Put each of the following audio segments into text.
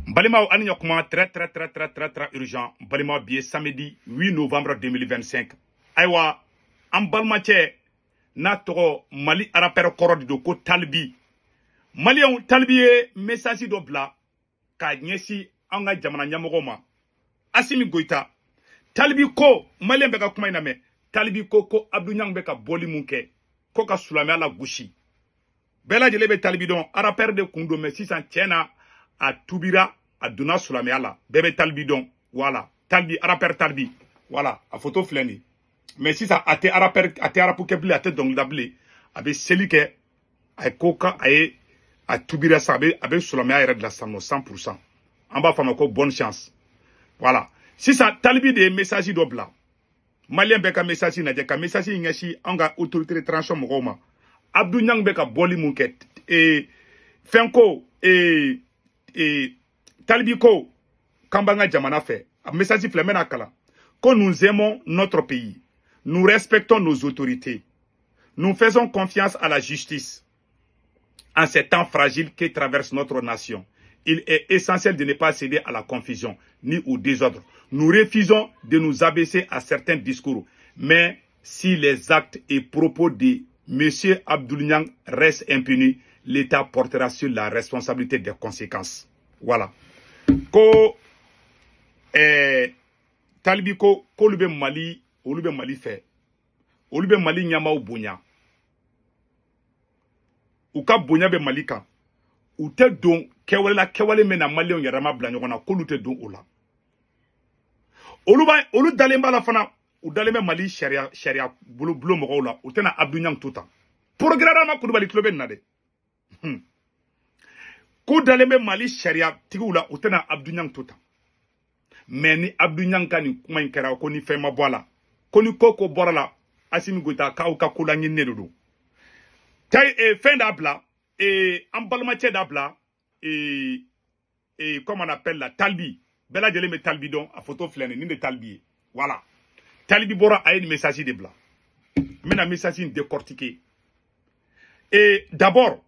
Balima ani yakuma très urgent. Balima biye samedi 8 novembre 2025. Aywa an balmache na togo Mali arapere korodi do ko Talbi. Mali on Talbi ye message do bla ka nyesi an ga jamana nyamogo ma. Asimi Goita. Talbi ko Mali be ka kuma ina me. Talbi ko Abdou Niang be ka boli munke. Ko ka sulame ala gushi. Bela jele be Talbi don arapere de kundo me sisan tiena a Toubira, a Duna Sulamiala, bébé Talbidon, voilà. Talbi, Araper Talbi, voilà, a photo fleni. Mais si ça a été Araper, a été Arapukebli, a été donc d'abli, avec Selike, a Koka, a Toubira, avec Sulamia, de la Samo, 100%. En bas, femme, bonne chance. Voilà. Si ça, Talbi des messages d'Obla, Malien beka message n'a ka message n'yashi, anga autorité de tranchant Roma. Abdou Niang beka boli munket, et Fenko, et Talbi ko Kambanga Jamana fait un message flemena kala que nous aimons notre pays, nous respectons nos autorités, nous faisons confiance à la justice en ces temps fragiles qui traversent notre nation. Il est essentiel de ne pas céder à la confusion ni au désordre. Nous refusons de nous abaisser à certains discours, mais si les actes et propos de M. Abdou Niang restent impunis, l'État portera sur la responsabilité des conséquences. Voilà. Ko Talbi ko lube Mali, olube Mali fait. Olube Mali nyama ou bonya. Ou ka bonya be Mali kan. Ou te don kewale mena Mali on yarama blanyona ko lute don ola. Olu dalemba la fana ou daleme Mali sharia bulu mo la ou tena Abdou Niang tout temps. Programme Koulibaly Club na de. Ko daleme Mali sharia tigula utena Abdou Niang tota. Mais ni Abdou Niang ka ni kuma inkera ko ni fema boala. Ko ni koko borala Asimi Goita ka ou ka kula ngi nedodo. Tay fin d'abla ambalmache d'abla comment on appelle la Talbi. Bela jele me Talbi don a photo flene ni de Talbi. Voilà. Talbi bora a une message de bla. Mena message décortiqué. Et d'abord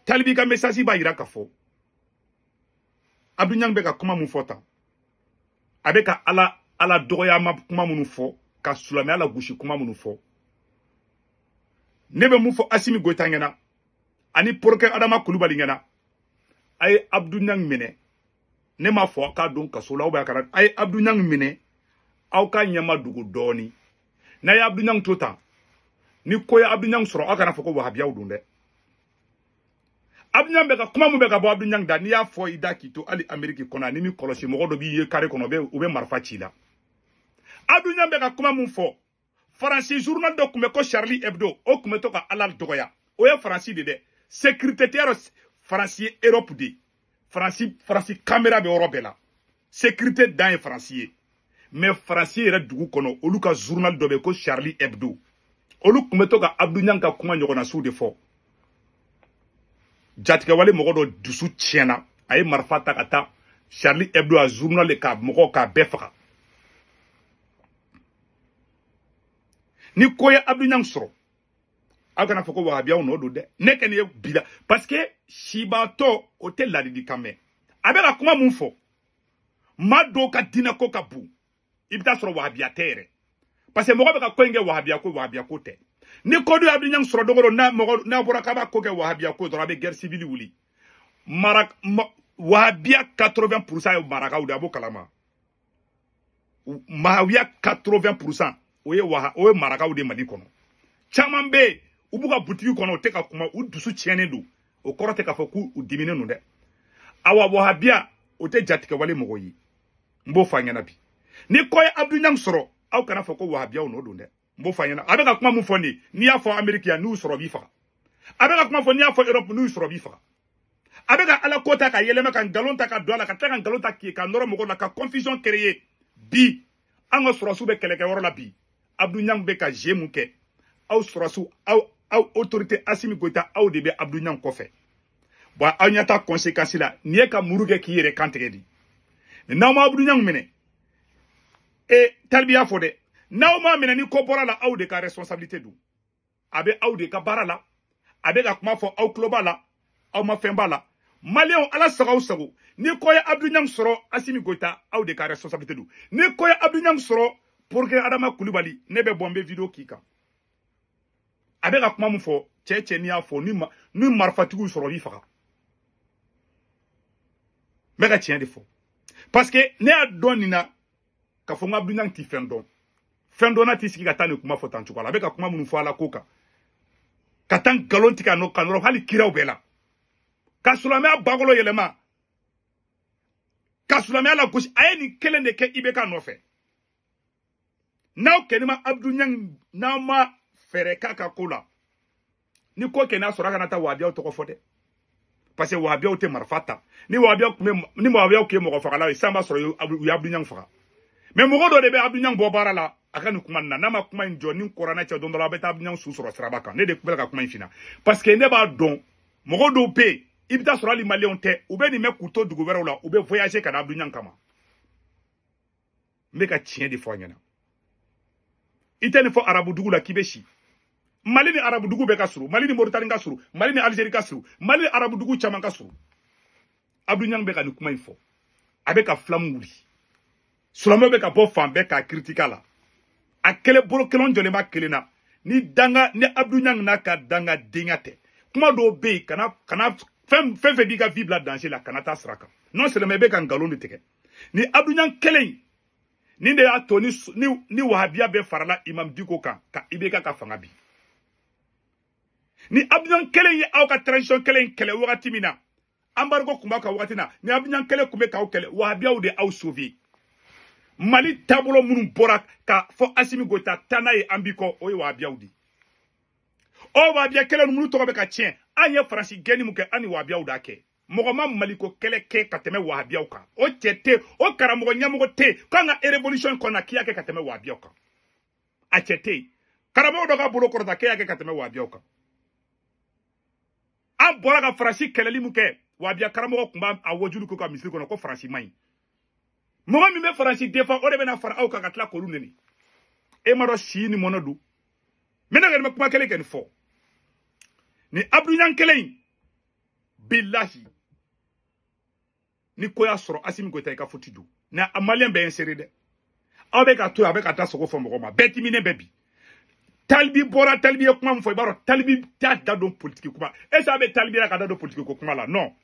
Talbi ka message ba ira ka fo. Abdou Niang be ka kuma mun fota. Abe ka ala dogoya ma kuma mun fo, ka sulame ala gushi kuma mun fo. Nebe mun fo Asimi Goita ngena. Ani porke Adama Koulibaly ngena. Ay Abdou Niang mene. Ne ma fo ka don ka sola ba ka ay Abdou Niang mene. Aw ka nyama dugu doni. Na ya Abdou Niang tota. Ni ko ya Abdou Niang soro aka na fo ko wahabia udunde. Abdou Niang beka kuma mu beka bo Abdou Niang da ni ya fo ida kito ali Ameriki kona ni mi kolosi mo do bi ye kare kono be ube marfa chila. Abdou Niang beka kuma mu fo Francis journal do kume ko Charlie Hebdo o kume to ka alal dogoya o ye Francis de sécuritaire Francis Europe de Francis caméra be Europe la sécurité dans Francis mais Francis re dugu kono olu ka journal do be ko Charlie Hebdo olu kume to ka Abdou Niang ka kuma nyogona su de fo Jatika wale mogo do dusu tiena aye marfa takata Charlie Hebdo a journal le ka mogo ka befaka ni koye Abdou Niang soro agana foko wahabia ono do de neke ni bila parce que shibato hotel la di kame abela kuma mun fo mado ka dina ko ka bu ibita soro wahabia tere parce que mogo be ka koenge wahabia ko te ni kodu Abdou Niang soro dogoro na bora kaba ko ke wahabia ko do rabe guerre civile wuli wahabia 80% yo maraka ou abo kalama wahabia 80% oye maraka ou de Mali kono chaman be ubuka boutique kono te ka kuma u dusu tiene do o korote ka foku u dimine no de awa wahabia o te jatika wale mogoyi mbo fanya bi ni koy Abdou Niang soro aw kana foko wahabia o no do de mbo fanya abeka kuma mu foni ni ya fo America ya nu soro bi fa abeka kuma foni ya fo Europe nu soro bi fa abeka ala kota ka yelema kan galonta ka dola ka tan galonta ki ka noro mogo la ka confusion créer bi ango soro su be keleke woro la bi Abdou Niang be ka jemuke aw soro su aw autorité Asimi Goita aw de be Abdou Niang ko fe bo anyata conséquence la ni e ka muruge ki yere kantege di na ma Abdou Niang mene Talbiya fo de na ma mene ni ko bora la aw de ka responsabilité du abe aw de ka bara la abe ka kuma fo aw kloba la aw ma femba la Maléon ala sago sago ni koya Abdou Niang soro Assimi Goïta aw de ka responsabilité du ni koya Abdou Niang soro pour que Adama Koulibaly ne be bombe vidéo kika avec ka kuma mun fo cɛ ni y'a fɔ ni marifatigiw sɔrɔ bi faga mɛ ka tiɲɛ de fɔ parce que ne y'a dɔn nin na ka fɔ n ka Abdou Niang ti fɛn dɔn na ti sigi ka taa nin kuma fɔ tan cogo la a bɛ ka kuma minnu fɔ a la ko kan ka taa nkalon tigɛ a nɔ kan dɔrɔn hali kiraw bɛɛ la ka silamɛya bakolo yɛlɛma ka silamɛya lagosi a ye nin kelen de kɛ IBK nɔfɛ n'aw kɛni ma Abdou Niang n'aw ma fɛɛrɛ k'a ka ko la ni ko kɛ n'a sɔrɔ a kana taa wahabiyaw tɔgɔ fɔ dɛ parce que wahabiyaw tɛ marifa ta ni wahabiyaw kɛ mɔgɔ fagala ye sisan b'a sɔrɔ u ye Abdou Niang faga mais mɔgɔ dɔ de bɛ Abdou Niang bɔ baara la a ka nin kuma nin na n'a ma kuma in jɔ ni kɔrɔna cɛ don dɔ la a bɛ taa Abdou Niang su sɔrɔ siraba kan ne de bɛ ka kuma in fina parce que ne b'a dɔn mɔgɔ dɔw bɛ yen i bɛ taa sɔrɔ hali maliyɛnw tɛ u bɛ nin mɛn k'u to dugu wɛrɛw la u bɛ voyager ka na Abdou Niang kama n bɛ ka tiɲɛ de fɔ a ɲɛna i tɛ nin fɔ arabu dugu la k'i bɛ si Mali ni arabu dugu bɛɛ ka surun Mali ni Mauritanie ka surun Mali ni Algérie ka surun Mali ni arabu dugu caman ka surun Abdou Niang bɛ ka nin kuma in fɔ a bɛ ka flamme wuli silamɛw bɛ ka bɔ fan bɛɛ k'a critiquer a la a kɛlɛ bolo kelen jɔlen b'a kelen na ni Abdou Niang n'a ka dangadenya tɛ kuma dɔw bɛ yen kana fɛn fɛn b'i ka vie bila danger la kana taa sira kan non seulement i bɛ ka nkalon de tigɛ ni Abdou Niang kelen ni de y'a to ni wahabiya bɛɛ farala Imam Dicko kan ka IBK ka fanga bi ni Abdou Niang kelen ye aw ka transition kelen kɛlɛ wagati min na embargo kun b'a ka wagati na ni Abdou Niang kelen kun bɛ k'aw kɛlɛ wahabiyaw de aw sauver Mali taabolo minnu bɔra ka fɔ Assimi Goïta taa n'a ye an b'i kɔ o ye wahabiyaw de o wahabiya kelen minnu tɔgɔ bɛ ka tiɲɛ an ye Faransi gɛnni mun kɛ an ni wahabiyaw d'a kɛ mɔgɔ ma Maliko kɛlɛ kɛ ka tɛmɛ wahabiyaw kan o cɛ tɛ o karamɔgɔ ɲɛmɔgɔ tɛ k'an ka révolution kɔnɔ k'i y'a kɛ ka tɛmɛ wahabiyaw kan a cɛ tɛ karamɔgɔ dɔ ka bolo kɔrɔta k'e y'a kɛ ka tɛmɛ wahabiyaw kan an bɔra ka Faransi kɛlɛli mun kɛ wahabiya karamɔgɔ kun b'a wajulu k'u ka misiri kɔnɔ ko Faransi man ɲi mɔgɔ min bɛ Faransi défend o de bɛna fara aw kan ka tila k'olu neni e ma dɔn si ni mɔnɔ don mais ne kɔni bɛ kuma kelen kɛ nin fɔ ni Abdou Niang kelen in bilahi ni ko y'a sɔrɔ Assimi Goïta i ka foti don na a maliyɛn bɛɛ inséré dɛ aw bɛ ka to a bɛ ka taa sogo fɔ mɔgɔ ma bɛɛ diminen bɛ bi Talibi bɔra Talibi ye kuma min fɔ i b'a dɔn Talibi t'a da don politique kuma est-ce que a bɛ Talibi la ka da don politique ko kuma la non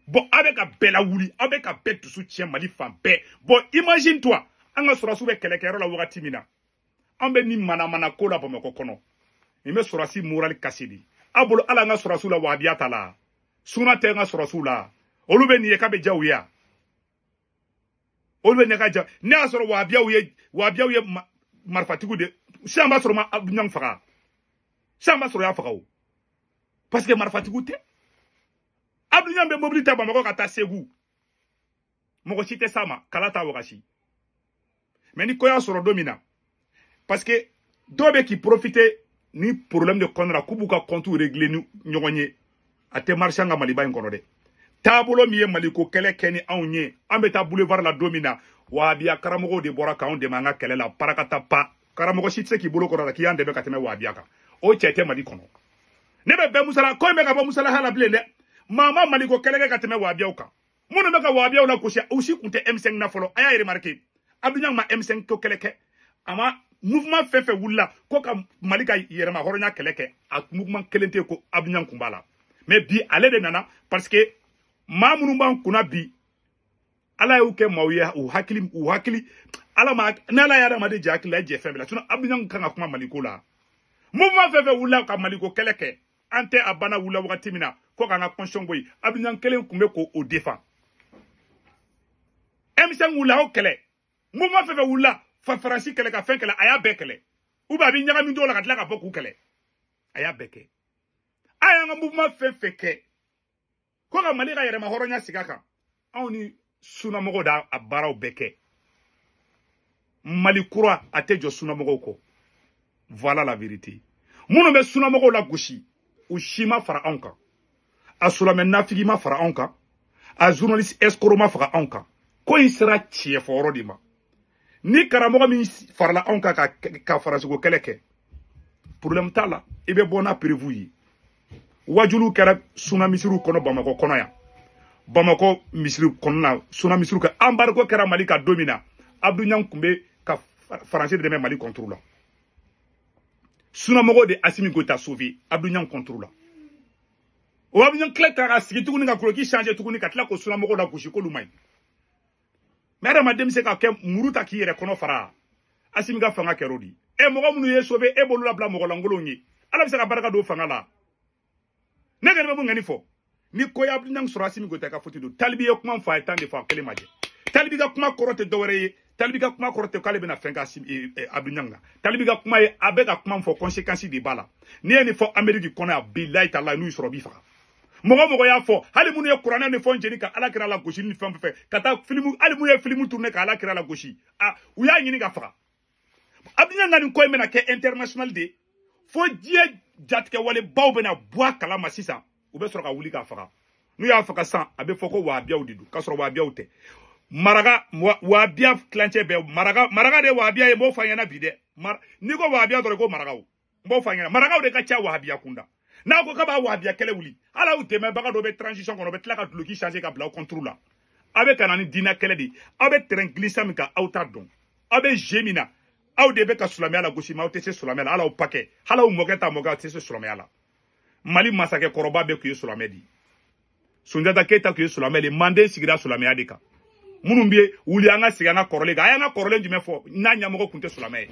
bon a bɛ ka bɛɛ lawuli a bɛ ka bɛɛ dusu tiɲɛ Mali fan bɛɛ bon imagine toi an ka sɔrɔsiw bɛ kɛlɛkɛyɔrɔ la wagati min na an bɛ nin manamana ko la Bamakɔ kɔnɔ nin bɛ sɔrɔsi moral cassé de a bolo ala an ka sɔrɔsiw la wahabiya ta la suna tɛ an ka sɔrɔsiw la olu bɛ nin ye k'a bɛ diya u ye olu bɛ nin ka diya ne y'a sɔrɔ wahabiyaw ye marifatigiw de sisan b'a sɔrɔ ma Abdou Niang faga sisan b'a sɔrɔ y'a faga o parce que marifatigiw tɛ Abdou Niang bɛ mobili ta Bamakɔ ka taa Segu mɔgɔ si tɛ s'a ma kala t'a wagasi mais ni ko y'a sɔrɔ don min na parce que dɔw bɛ k'i profiter ni problème de compte la k'u b'u ka compte régler ni ɲɔgɔn ye a tɛ marché an ka Maliba in kɔnɔ dɛ taabolo min ye Maliko kɛlɛ kɛ ni anw ye an bɛ taa boulevard la don min na wahabiya karamɔgɔw de bɔra k'anw dɛmɛ an ka kɛlɛ la parakata pa karamɔgɔ si tɛ se k'i bolo kɔrɔ la k'i y'an dɛmɛ ka tɛmɛ wahabiya kan o cɛ tɛ Mali kɔnɔ ne bɛ bɛn musala ko in bɛ ka bɔ musalaha la bilen dɛ maa ma Maliko kɛlɛ kɛ ka tɛmɛ wahabiyaw kan minnu bɛ ka wahabiyaw la gosi u si kun tɛ M5 na fɔlɔ a y'a remarqué Abdou Niang ma M5 ko kɛlɛ kɛ a ma mouvement fɛn fɛn wulila ko ka Mali ka yɛrɛma hɔrɔnya kɛlɛ kɛ a mouvement kelen tɛ ko Abdou Niang kun b'a la mais bi ale de nana parce que maa minnu b'an kunna bi ala y'u kɛ maaw ye u hakili ala ma n'ala ye adamaden jɛ hakili la jɛ fɛn bɛɛ la sinon Abdou Niang kan ka kuma Maliko la mouvement fɛn fɛn wulila ka Maliko kɛlɛ kɛ an tɛ a banna wulila wagati min na ko k'an ka constitution bɔ yen Abdou Niang kelen kun bɛ k'o défend M5 wulila o kɛlɛ mouvement fɛn fɛn wulila Faransi kɛlɛ ka fɛn kɛlɛ a y'a bɛɛ kɛlɛ ou bien a bɛ ɲagami dɔw la ka tila ka bɔ k'u kɛlɛ a y'a bɛɛ kɛ a y'an ka mouvement fɛn fɛn kɛ ko ka Mali ka yɛrɛma hɔrɔnya sigi a kan anw ni sunamɔgɔw d'a baaraw bɛɛ kɛ Mali kura a tɛ jɔ sunamɔgɔw kɔ voilà la vérité minnu bɛ sunamɔgɔw la gosi u si ma fara anw kan a silamɛ nafigi ma fara anw kan a journaliste escroc ma faga anw kan ko in sera tiɲɛ fɔ yɔrɔ de ma ni karamɔgɔ min farala anw kan ka Faransiko kɛlɛ kɛ problème t'a la i bɛ bɔ n'a prévu ye wajulu kɛra sunamisiriw kɔnɔ Bamakɔ kɔnɔ yan Bamako misiri kɔnɔna suna misiri ka embargo kɛra Mali ka don min na Abdou Niang tun bɛ ka Faransi dɛmɛ Mali contre la sunamɔgɔw de Assimi Goïta sauvé Abdou Niang contre la o Abdou Niang tila ka sigi tuguni ka kuloki changer tuguni ka tila ko sunamɔgɔw la gosi k'olu maɲi mais adamaden bɛ se ka kɛ muru ta k'i yɛrɛ kɔnɔ fara Assimi ka fanga kɛra o di mɔgɔ minnu ye sauvé b'olu labila mɔgɔ lankolonw ye Ala bɛ se ka barika don fanga la ne kɔni bɛ mun ŋani fɔ ni ko ye Abdou Niang sɔrɔ Assimi Goïta ka foti don Talibi ye kuma fɔ a ye tan de fɔ a kelen ma jɛ Talibi ka kuma kɔrɔ tɛ dɔwɛrɛ ye Talibi ka kuma kɔrɔ tɛ k'ale bɛna fɛn kɛ Abdou Niang na Talibi ka kuma ye a bɛ ka kuma fɔ conséquence de b'a la n'i ye nin fɔ Amérique kɔnɔ yan bilahi talahi n'u y'i sɔrɔ b'i faga mɔgɔ y'a fɔ hali minnu ye kuranɛ ni fɛn jeni ka Ala kira la gosi ni fɛn fɛn ka taa film hali minnu ye film tourner ka Ala kira la gosi u y'a ɲini ka faga Abdou Niang ka nin ko in bɛna kɛ international de fo diɲɛ jatigɛ wale baw bɛna bɔ a kalama sisan u bɛ sɔrɔ ka wuli k'a faga n'u y'a faga san a bɛ fɔ ko wahabiyaw de don k'a sɔrɔ wahabiyaw tɛ wahabiya tilancɛ bɛɛ maraka de ye wahabiya ye n b'o fɔ a ɲɛna bi dɛ n'i ko wahabiya dɔrɔn ko marakaw n b'o fɔ a ɲɛna marakaw de ka ca wahabiya kunda n'a ko k'a b'a wahabiya kɛlɛ wuli hali aw dɛmɛbaga dɔw bɛ transition kɔnɔ u bɛ tila ka duloki changer ka bila aw contre la aw bɛ ka na ni diinɛ kɛlɛ de ye aw bɛ terrain glissant min kan aw t'a dɔn aw bɛ jeu min na aw de bɛ ka silamɛya la gosi mais aw tɛ se silamɛya la hali aw pakɛ hali aw mɔkɛ ta mɔkɛ aw tɛ se silamɛya la Mali masakɛ kɔrɔba bɛɛ tun ye silamɛ de ye Sunjata Keita tun ye silamɛ de ye Manden sigira silamɛya de kan minnu bɛ wuli an ka segin an ka kɔrɔlen kan a y'an ka kɔrɔlen jumɛn fɔ n'a ɲɛmɔgɔ tun tɛ silamɛ ye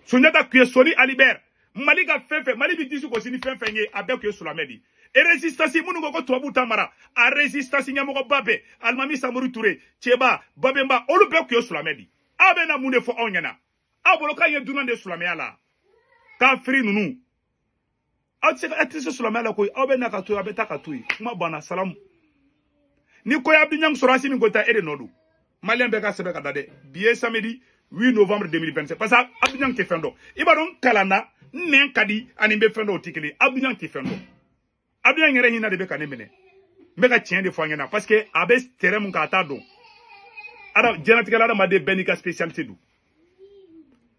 Sunjata tun ye Soni Alibert Mali ka fɛn fɛn Mali bɛ disi gosi ni fɛn fɛn ye a bɛɛ tun ye silamɛ de ye et résistance minnu ko tubabuw ta mara a résistance ɲɛmɔgɔba bɛɛ Alimami Samori Ture Cɛba Babemba olu bɛɛ tun ye silamɛ de ye aw bɛ na mun de fɔ anw ɲɛna aw bolo k'a ye dunan de silamɛya la kafiri ninnu aw tɛ se silamɛya la koyi aw bɛ na ka to yen aw bɛ taa ka to yen kuma banna salamu ni ko ye Abdou Niang sɔrɔ Assimi Goïta e de nɔ don maliyɛn bɛɛ ka sɛbɛn ka da dɛ bi ye samedi 8 novembre 2025 parce que Abdou Niang tɛ fɛn dɔn i b'a dɔn n kalanna n nɛn ka di ani n bɛ fɛn dɔw tɛ kelen Abdou Niang tɛ fɛn dɔn Abdou Niang yɛrɛ hinɛ de bɛ ka ne minɛ n bɛ ka tiɲɛ de fɔ an ɲɛna parce que a bɛ terrain mun kan a t'a dɔn diɲɛlatigɛ la adamaden bɛɛ n'i ka spécialité don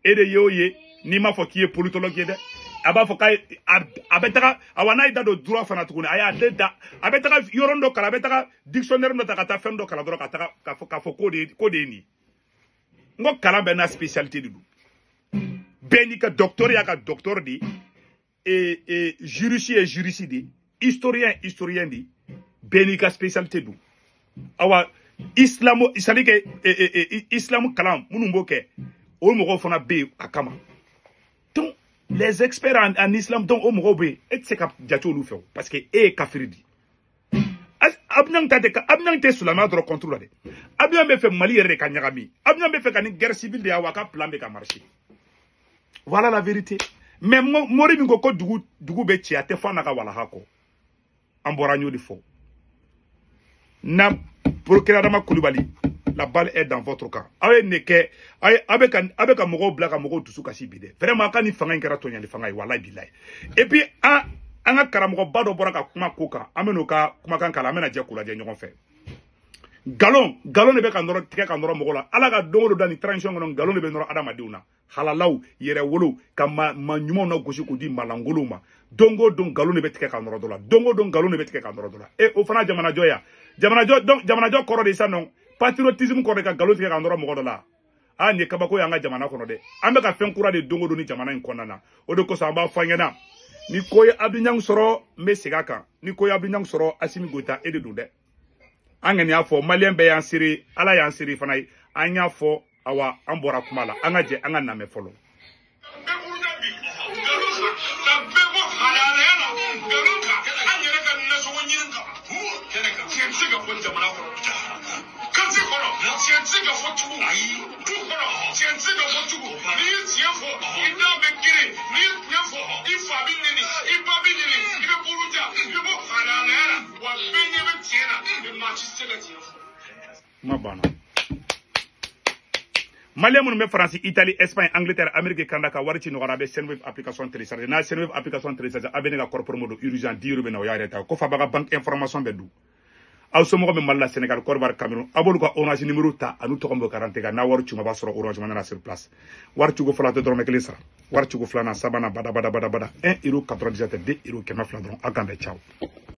e de ye o ye n'i m'a fɔ k'i ye politologue ye dɛ a b'a fɔ k'a bɛ taga awa n'a y'i da don droit fana tuguni a y'a den da a bɛ taga yɔrɔnin dɔ kalan a bɛ taga dictionnaire dɔ ta ka taa fɛn dɔ kalan dɔrɔn k'a fɔ k'o de ye nin n ko kalan bɛɛ n'a spécialité de don bɛɛ n'i ka docteur y'a ka docteur de ye juriste ye juriste de ye historien ye historien de ye bɛɛ n'i ka spécialité don awa islam c'est-à-dire que islam kalan minnu b'o kɛ o mɔgɔw fana bɛ yen a kama donc les experts en islam donc o mɔgɔw bɛ yen e tɛ se ka jate olu fɛ o parce que e ye kafiri di Abdou Niang tɛ silamɛya dɔrɔn contre la dɛ Abdou Niang bɛ fɛ Mali yɛrɛ de ka ɲagami Abdou Niang bɛ fɛ ka ni guerre civile de ye wa ka plan bɛ ka marcher voilà la vérité mais mori min ko dugu bɛ ci a tɛ fɔ a n'a ka walaha kɔ an bɔra n y'o de fɔ na procureur Adama Kulibali la balle est dans votre camp aw ye nin kɛ aw bɛ ka mɔgɔw bila ka mɔgɔw dusu kasi bi dɛ vraiment ka nin fanga in kɛra tɔɲɔli fanga ye walahi bilahi et puis an ka karamɔgɔba dɔ bɔra ka kuma ko kan an bɛ n'o ka kumakan kalan an bɛna jɛ k'o lajɛ ɲɔgɔn fɛ galon de bɛ ka nɔrɔ tigɛ ka nɔrɔ mɔgɔ la ala ka don o don da ni transition kɔnɔ galon de bɛ nɔrɔ adamadenw na halalaw yɛrɛwolow ka ma ɲumanw na gosi k'o di malangolow ma don o don galon de bɛ tigɛ ka nɔrɔ dɔ la don o don galon de bɛ tigɛ ka nɔrɔ dɔ la o fana jamanajɔ ya jamanajɔ kɔrɔ de sa nɔ patriotisme kɔrɔ de ka galon tigɛ ka nɔrɔ mɔgɔ dɔ la nin ye kabako y'an ka jamana kɔnɔ dɛ an bɛ ka fɛn kura de don o don ni jamana in kɔnɔna na o de kosɔn an b'a fɔ an ɲɛna ni ko ye Abdou Niang sɔrɔ n bɛ segin a kan ni ko ye Abdou Niang sɔrɔ Assimi Goïta e de don dɛ an kɔni y'a fɔ maliyɛn bɛɛ y'an seri ala y'an seri fana ye an y'a fɔ awa an bɔra kuma la an ka jɛ an ka namɛ fɔlɔ Malien minnu bɛ Faransi, Italie, Espagne, Angleterre, Amérique, Canada ka wari ci nɔgɔra a bɛ Senwave application télécharger n'a Senwave application télécharger a bɛ ne ka kɔrɔ promo don urgent 10 € bɛ na o y'a yɛrɛ ta ko fa b'a ka banque information bɛ dun aw somɔgɔ bɛ Mali la Sénégal Côte d'Ivoire Cameroun a b'olu ka orange numéro ta a n'u tɔgɔ bɛ garanti kan n'a wari cunga b'a sɔrɔ orange money na sur place wari cogo fɔlɔ a tɛ dɔrɔmɛ 1 sara wari cogo filanan sabanan bada 1 € 97 2 € 200 dɔrɔn a kan bɛ caw